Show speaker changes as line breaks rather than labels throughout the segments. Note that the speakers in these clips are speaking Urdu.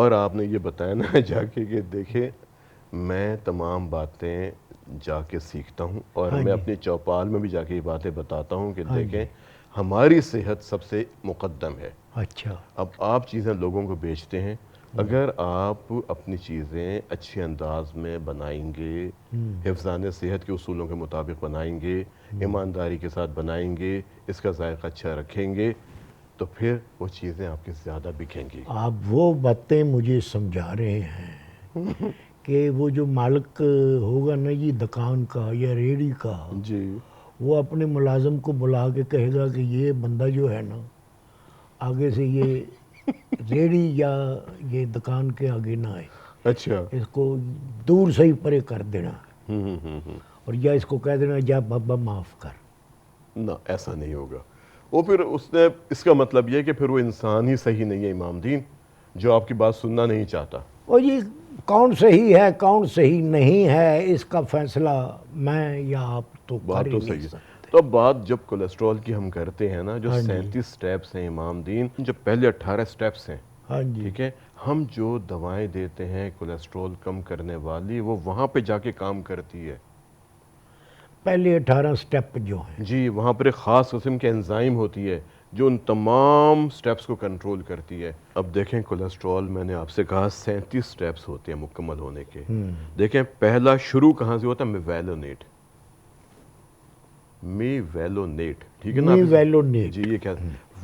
اور آپ نے یہ بتایا نا جا کے کہ دیکھیں میں تمام باتیں جا کے سیکھتا ہوں اور
ہاں
میں
جی،
اپنی چوپال میں بھی جا کے یہ باتیں بتاتا ہوں کہ
ہاں
دیکھیں
جی،
ہماری صحت سب سے مقدم ہے.
اچھا،
اب آپ چیزیں لوگوں کو بیچتے ہیں، اگر آپ اپنی چیزیں اچھے انداز میں بنائیں گے، حفظان صحت کے اصولوں کے مطابق بنائیں گے، ایمانداری کے ساتھ بنائیں گے، اس کا ذائقہ اچھا رکھیں گے، تو پھر وہ چیزیں آپ کی زیادہ بکیں گی.
آپ وہ باتیں مجھے سمجھا رہے ہیں کہ وہ جو مالک ہوگا نا یہ دکان کا یا ریڑھی کا،
جی
وہ اپنے ملازم کو بلا کے کہے گا کہ یہ بندہ جو ہے نا آگے سے یہ ریڑھی یا یہ دکان کے آگے نہ آئے،
اچھا.
اس کو دور سے ہی پرے کر دینا
ہوں.
اور یا اس کو کہہ دینا جا بابا معاف کر.
نہ ایسا نہیں ہوگا. وہ پھر اس نے اس کا مطلب یہ کہ پھر وہ انسان ہی صحیح نہیں ہے امام دین، جو آپ کی بات سننا نہیں چاہتا.
اور یہ کون صحیح ہے کون صحیح نہیں ہے اس کا فیصلہ میں یا آپ تو کر
بات
ہی
تو
نہیں
صحیح ہے.
سکتے.
تو اب بات جب کولیسٹرول کی ہم کرتے ہیں نا، جو
ہاں جی،
37 سٹیپس ہیں امام دین، جو پہلے 18 سٹیپس ہیں،
ہاں جی،
ٹھیک ہے، ہم جو دوائیں دیتے ہیں کولیسٹرول کم کرنے والی، وہ وہاں پہ جا کے کام کرتی ہے.
پہلے 18 سٹیپ جو ہیں.
جی وہاں پر ایک خاص قسم کے انزائم ہوتی ہے جو ان تمام سٹیپس کو کنٹرول کرتی ہے. اب دیکھیں کولیسٹرول میں نے آپ سے کہا 37 سٹیپس ہوتے ہیں مکمل ہونے کے. دیکھیں پہلا شروع کہاں سے ہوتا ہے؟ میویلونیٹ. میویلونیٹ، ٹھیک ہے نا؟
میویلونیٹ.
جی یہ کیا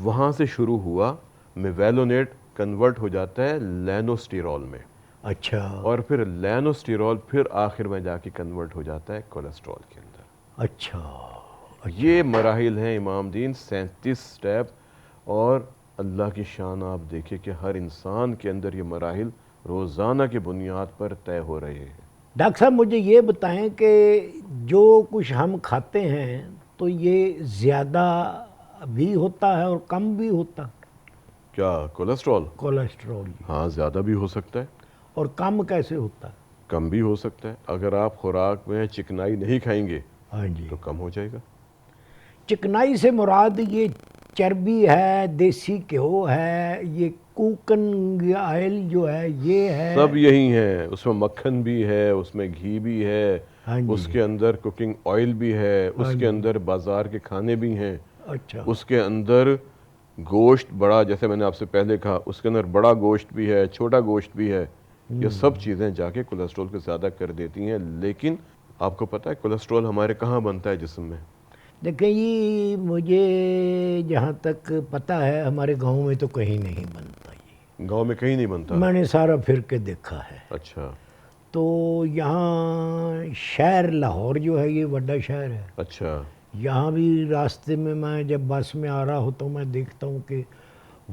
وہاں سے شروع ہوا. میویلونیٹ کنورٹ ہو جاتا ہے لینوسٹیرول میں،
اچھا،
اور پھر لینوسٹیرول پھر آخر میں جا کے کنورٹ ہو جاتا ہے کولیسٹرول کے اندر.
اچھا، اچھا.
یہ مراحل ہیں امام دین، 37 سٹیپ. اور اللہ کی شان آپ دیکھیں کہ ہر انسان کے اندر یہ مراحل روزانہ کی بنیاد پر طے ہو رہے ہیں.
ڈاکٹر صاحب مجھے یہ بتائیں کہ جو کچھ ہم کھاتے ہیں تو یہ زیادہ بھی ہوتا ہے اور کم بھی ہوتا ہے
کیا کولیسٹرول؟
کولیسٹرول جی،
ہاں زیادہ بھی ہو سکتا ہے،
اور کم کیسے ہوتا ہے؟
کم بھی ہو سکتا ہے. اگر آپ خوراک میں چکنائی نہیں کھائیں گے
ہاں جی.
تو کم ہو جائے گا.
چکنائی سے مراد یہ چربی ہے، دیسی گھیو ہے، یہ کوکنگ آئل جو ہے یہ
سب
ہے؟
یہی ہیں. اس میں مکھن بھی ہے، اس میں گھی بھی ہے،
ہاں جی،
اس کے اندر کوکنگ آئل بھی ہے،
ہاں
اس کے
جی،
اندر بازار کے کھانے بھی ہیں،
اچھا،
اس کے اندر گوشت بڑا، جیسے میں نے آپ سے پہلے کہا، اس کے اندر بڑا گوشت بھی ہے، چھوٹا گوشت بھی ہے. یہ سب چیزیں جا کے کولیسٹرول کو زیادہ کر دیتی ہیں. لیکن آپ کو پتہ ہے کولیسٹرول ہمارے کہاں بنتا ہے جسم میں؟
دیکھیں یہ مجھے جہاں تک پتہ ہے ہمارے گاؤں میں تو کہیں نہیں بنتا یہ.
گاؤں میں کہیں نہیں بنتا.
میں نے سارا پھر کے دیکھا ہے.
اچھا
تو یہاں شہر لاہور جو ہے یہ بڑا شہر ہے،
اچھا.
یہاں بھی راستے میں جب بس میں آ رہا ہوتا ہوں میں دیکھتا ہوں کہ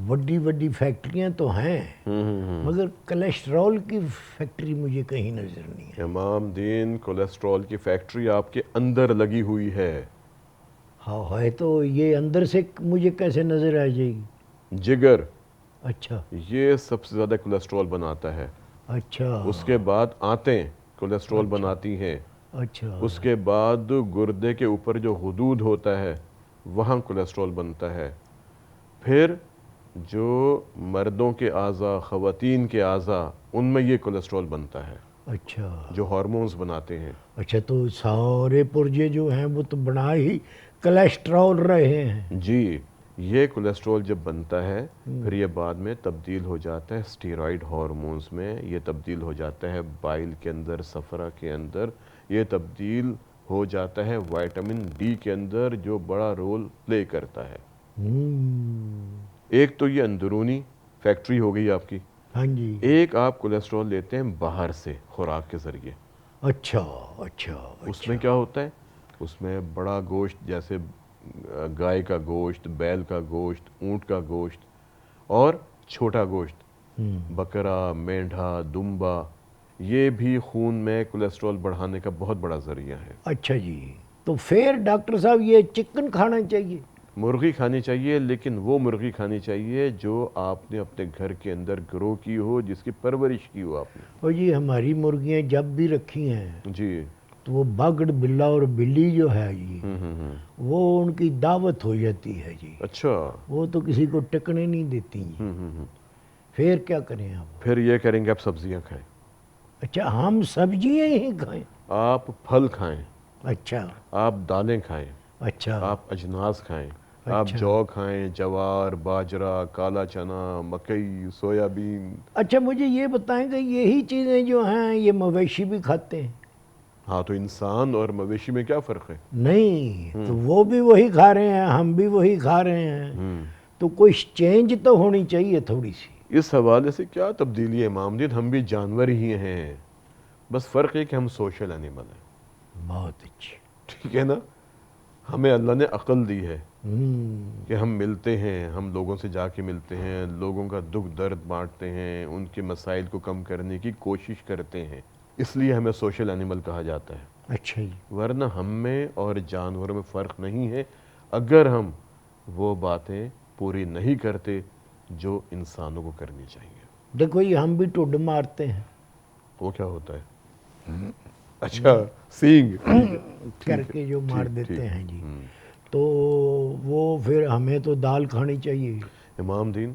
بڑی بڑی فیکٹریاں تو ہیں مگر کولیسٹرول کی فیکٹری مجھے کہیں نظر نہیں ہے.
امام دین کولیسٹرول کی فیکٹری آپ کے اندر لگی ہوئی ہے.
ہاں ہے تو یہ اندر سے مجھے کیسے نظر آ جائے گی؟
جگر
اچھا،
یہ سب سے زیادہ کولیسٹرول بناتا ہے.
اچھا،
اس کے بعد آنتیں کولیسٹرول
اچھا،
بناتی ہیں.
اچھا،
اس کے بعد گردے کے اوپر جو غدود ہوتا ہے وہاں کولیسٹرول بنتا ہے. پھر جو مردوں کے اعضاء، خواتین کے اعضاء، ان میں یہ کولیسٹرول بنتا ہے
اچھا،
جو ہارمونز بناتے ہیں.
اچھا. تو سارے پرجے جو ہیں وہ تو بنا ہی کولیسٹرول رہے ہیں.
جی یہ کولیسٹرول جب بنتا ہے پھر یہ بعد میں تبدیل ہو جاتا ہے اسٹیرائڈ ہارمونز میں، یہ تبدیل ہو جاتا ہے بائل کے اندر، صفرا کے اندر، یہ تبدیل ہو جاتا ہے وائٹامن ڈی کے اندر جو بڑا رول پلے کرتا ہے. ایک تو یہ اندرونی فیکٹری ہو گئی آپ کی.
ہاں جی،
ایک آپ کولیسٹرول لیتے ہیں باہر سے خوراک کے ذریعے.
اچھا، اچھا،
اس میں
اچھا،
کیا ہوتا ہے؟ اس میں بڑا گوشت جیسے گائے کا گوشت، بیل کا گوشت، اونٹ کا گوشت، اور چھوٹا گوشت بکرا، مینڈھا، دمبا، یہ بھی خون میں کولیسٹرول بڑھانے کا بہت بڑا ذریعہ ہے.
اچھا جی. تو پھر ڈاکٹر صاحب یہ چکن کھانا چاہیے؟
مرغی کھانی چاہیے، لیکن وہ مرغی کھانی چاہیے جو آپ نے اپنے گھر کے اندر گرو کی ہو، جس کی پرورش کی ہو آپ نے.
اور جی ہماری مرغیاں جب بھی رکھی ہیں
جی
تو وہ بگڑ بلا اور بلی جو ہے جی وہ ان کی دعوت ہو جاتی ہے جی.
اچھا.
وہ تو کسی کو ٹکنے نہیں دیتی جی. پھر کیا کریں آپ؟
پھر یہ کریں گے آپ سبزیاں کھائیں،
اچھا ہم سبزیاں ہی کھائیں؟
آپ پھل کھائیں،
اچھا
آپ دالیں کھائیں،
اچھا
آپ اجناس کھائیں، آپ
اچھا
جو کھائیں، جوار، باجرہ، کالا چنا، مکئی، سویابین۔
اچھا مجھے یہ بتائیں کہ یہی چیزیں جو ہیں یہ مویشی بھی کھاتے ہیں؟
ہاں تو انسان اور مویشی میں کیا فرق ہے؟
نہیں تو وہ بھی وہی کھا رہے ہیں، ہم بھی وہی کھا رہے ہیں، تو کوئی چینج تو ہونی چاہیے تھوڑی سی۔
اس حوالے سے کیا تبدیلی ہے امام دین، ہم بھی جانور ہی ہیں، بس فرق ہے کہ ہم سوشل اینیمل ہیں،
بہت اچھی۔
ٹھیک ہے نا؟ ہمیں اللہ نے عقل دی ہے
ہوں
کہ ہم ملتے ہیں، ہم لوگوں سے جا کے ملتے ہیں، لوگوں کا دکھ درد بانٹتے ہیں، ان کے مسائل کو کم کرنے کی کوشش کرتے ہیں، اس لیے ہمیں سوشل اینیمل کہا جاتا ہے،
اچھا جی۔
ورنہ ہم میں اور جانوروں میں فرق نہیں ہے اگر ہم وہ باتیں پوری نہیں کرتے جو انسانوں کو کرنی چاہیے۔
دیکھو یہ ہم بھی ٹوڈ مارتے ہیں
وہ کیا ہوتا ہے؟ اچھا سینگ، ٹھیک ہے
کر
ٹھیک ہے،
کے جو مار
ٹھیک ٹھیک۔
دیتے ہیں جی، تو وہ پھر ہمیں تو دال کھانی چاہیے۔
امام دین،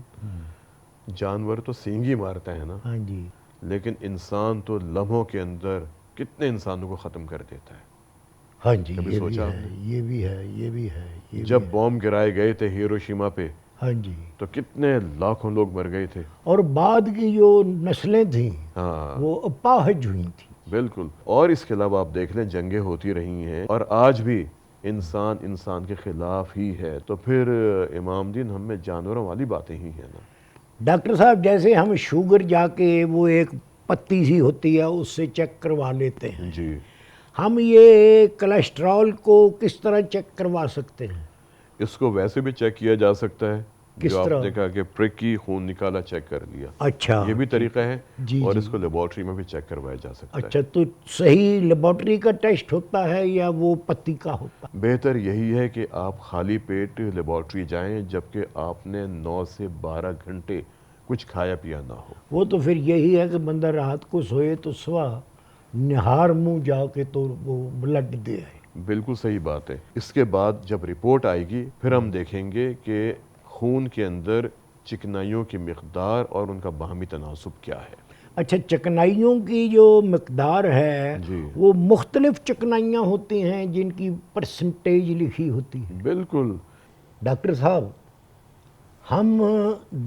جانور تو سینگ ہی مارتا ہے نا،
ہاں جی
لیکن انسان تو لمحوں کے اندر کتنے انسانوں کو ختم کر دیتا ہے۔
ہاں جی،
کبھی
یہ بھی
سوچا آپ
ہے
نے؟
یہ بھی ہے یہ بھی ہے یہ
جب
بھی ہے۔
بوم گرائے گئے تھے ہیروشیما پہ
ہاں جی،
تو کتنے لاکھوں لوگ مر گئے تھے۔
اور بعد کی جو نسلیں تھیں
ہاں
وہ اپاہج ہوئی تھیں۔
بالکل، اور اس کے علاوہ آپ دیکھ لیں جنگیں ہوتی رہی ہیں اور آج بھی انسان انسان کے خلاف ہی ہے، تو پھر امام دین ہم میں جانوروں والی باتیں ہی ہیں نا۔
ڈاکٹر صاحب جیسے ہم شوگر جا کے وہ ایک پتی سی ہوتی ہے اس سے چیک کروا لیتے ہیں،
جی،
ہم یہ کولیسٹرول کو کس طرح چیک کروا سکتے ہیں؟
اس کو ویسے بھی چیک کیا جا سکتا ہے،
کس
جو آپ
طرح؟
نے کہا کہ پرک کی خون نکالا چیک کر لیا،
اچھا
یہ بھی طریقہ ہے،
جی
اور
جی۔
اس کو لیبارٹری میں بھی چیک کروایا جا سکتا ہے۔
اچھا تو صحیح لیبارٹری کا ٹیسٹ ہوتا ہے یا وہ پتی کا ہوتا ہے؟
بہتر یہی ہے کہ آپ خالی پیٹ لیبارٹری جائیں جبکہ آپ نے 9 سے 12 گھنٹے کچھ کھایا پیا نہ ہو۔
وہ تو پھر یہی ہے کہ بندہ رات کو سوئے تو صبح نہار منہ جا کے تو وہ بلڈ دے آئے۔
بالکل صحیح بات ہے۔ اس کے بعد جب رپورٹ آئے گی پھر ہم دیکھیں گے کہ خون کے اندر چکنائیوں کی مقدار اور ان کا باہمی تناسب کیا ہے۔
اچھا چکنائیوں کی جو مقدار ہے
جی
وہ مختلف چکنائیاں ہوتی ہیں جن کی پرسنٹیج لکھی ہوتی ہے؟
بالکل۔
ڈاکٹر صاحب ہم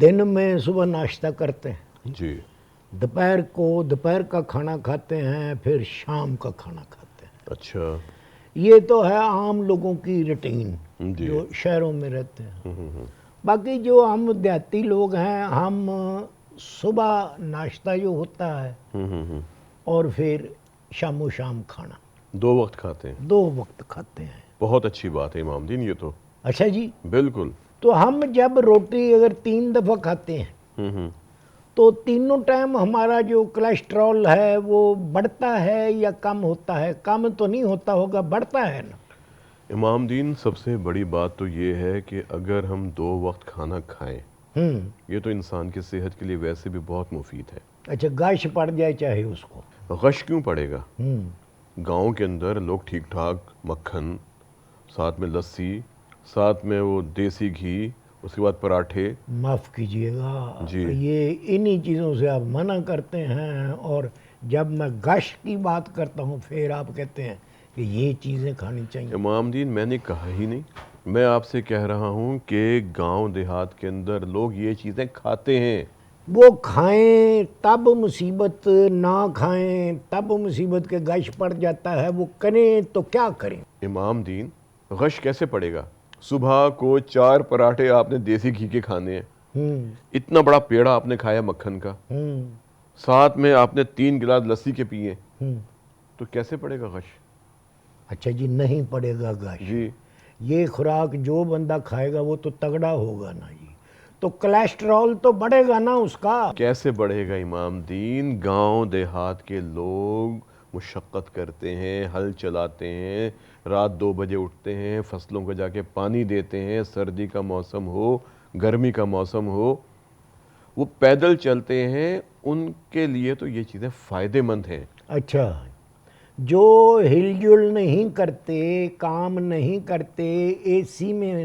دن میں صبح ناشتہ کرتے ہیں،
جی
دوپہر کا کھانا کھاتے ہیں، پھر شام کا کھانا کھاتے ہیں،
اچھا
یہ تو ہے عام لوگوں کی روٹین
جی
جو شہروں میں رہتے ہیں۔ باقی جو ہم دیہاتی لوگ ہیں ہم صبح ناشتہ جو ہوتا ہے اور پھر شام و شام کھانا
2 وقت کھاتے ہیں،
2 وقت کھاتے ہیں۔
بہت اچھی بات ہے امام دین یہ تو۔
اچھا جی،
بالکل۔
تو ہم جب روٹی اگر 3 دفعہ کھاتے ہیں تو تینوں ٹائم ہمارا جو کولیسٹرول ہے وہ بڑھتا ہے یا کم ہوتا ہے؟ کم تو نہیں ہوتا ہوگا، بڑھتا ہے نا؟
امام دین سب سے بڑی بات تو یہ ہے کہ اگر ہم 2 وقت کھانا کھائیں، یہ تو انسان کی صحت کے لیے ویسے بھی بہت مفید ہے۔
اچھا گاش پڑ جائے چاہے اس کو؟
غش کیوں پڑے گا؟ گاؤں کے اندر لوگ ٹھیک ٹھاک مکھن، ساتھ میں لسی، ساتھ میں وہ دیسی گھی، اس کے بعد پراٹھے۔
معاف کیجئے گا،
جی
یہ انہی چیزوں سے آپ منع کرتے ہیں، اور جب میں گش کی بات کرتا ہوں پھر آپ کہتے ہیں کہ یہ چیزیں کھانی چاہیے۔
امام دین میں نے کہا ہی نہیں، میں آپ سے کہہ رہا ہوں کہ گاؤں دیہات کے اندر لوگ یہ چیزیں کھاتے ہیں۔
وہ کھائیں تب مصیبت، نہ کھائیں تب مصیبت، کے گش پڑ جاتا ہے، وہ کریں تو کیا کریں؟
امام دین غش کیسے پڑے گا؟ صبح کو 4 پراٹھے آپ نے دیسی گھی کے کھانے ہیں، اتنا بڑا پیڑا آپ نے کھایا مکھن کا، ساتھ میں آپ نے 3 گلاس لسی کے پیے، تو کیسے پڑے گا غش؟
اچھا جی نہیں پڑے گا گش؟
جی
یہ خوراک جو بندہ کھائے گا وہ تو تگڑا ہوگا نا جی، تو کولیسٹرول تو بڑھے گا نا اس کا۔
کیسے بڑھے گا امام دین؟ گاؤں دیہات کے لوگ مشقت کرتے ہیں، ہل چلاتے ہیں، رات 2 بجے اٹھتے ہیں، فصلوں کو جا کے پانی دیتے ہیں، سردی کا موسم ہو، گرمی کا موسم ہو، وہ پیدل چلتے ہیں، ان کے لیے تو یہ چیزیں فائدے مند ہیں۔
اچھا جو ہل جل نہیں کرتے، کام نہیں کرتے، اے سی میں